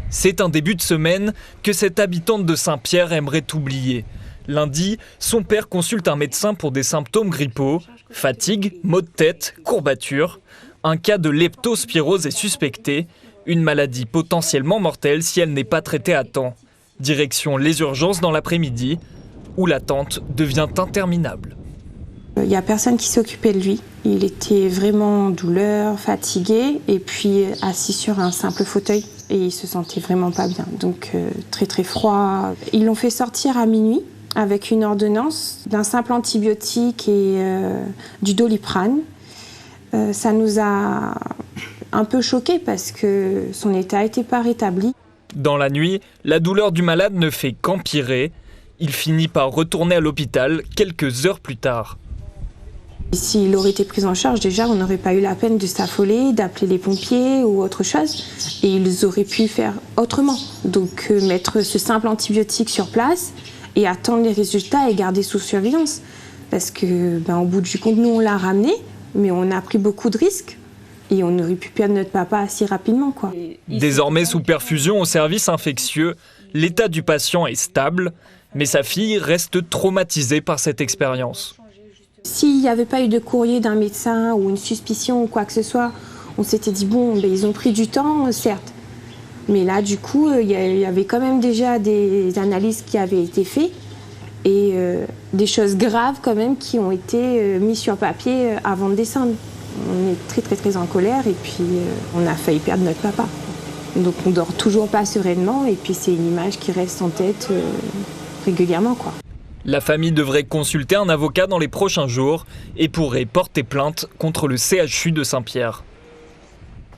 C'est un début de semaine que cette habitante de Saint-Pierre aimerait oublier. Lundi, son père consulte un médecin pour des symptômes grippaux, fatigue, maux de tête, courbatures. Un cas de leptospirose est suspecté, une maladie potentiellement mortelle si elle n'est pas traitée à temps. Direction les urgences dans l'après-midi, où l'attente devient interminable. Il n'y a personne qui s'occupait de lui. Il était vraiment en douleur, fatigué et puis assis sur un simple fauteuil. Et il se sentait vraiment pas bien, donc très très froid. Ils l'ont fait sortir à minuit avec une ordonnance d'un simple antibiotique et du Doliprane. Ça nous a un peu choqués parce que son état n'était pas rétabli. Dans la nuit, la douleur du malade ne fait qu'empirer. Il finit par retourner à l'hôpital quelques heures plus tard. S'il aurait été pris en charge, déjà, on n'aurait pas eu la peine de s'affoler, d'appeler les pompiers ou autre chose. Et ils auraient pu faire autrement. Donc mettre ce simple antibiotique sur place et attendre les résultats et garder sous surveillance. Parce que, au bout du compte, nous, on l'a ramené, mais on a pris beaucoup de risques. Et on aurait pu perdre notre papa assez rapidement, quoi. Désormais sous perfusion au service infectieux, l'état du patient est stable, mais sa fille reste traumatisée par cette expérience. S'il n'y avait pas eu de courrier d'un médecin ou une suspicion ou quoi que ce soit, on s'était dit ils ont pris du temps, certes. Mais là, du coup, il y avait quand même déjà des analyses qui avaient été faites et des choses graves quand même qui ont été mises sur papier avant de descendre. On est très très très en colère et puis on a failli perdre notre papa. Donc on dort toujours pas sereinement et puis c'est une image qui reste en tête régulièrement, quoi. La famille devrait consulter un avocat dans les prochains jours et pourrait porter plainte contre le CHU de Saint-Pierre.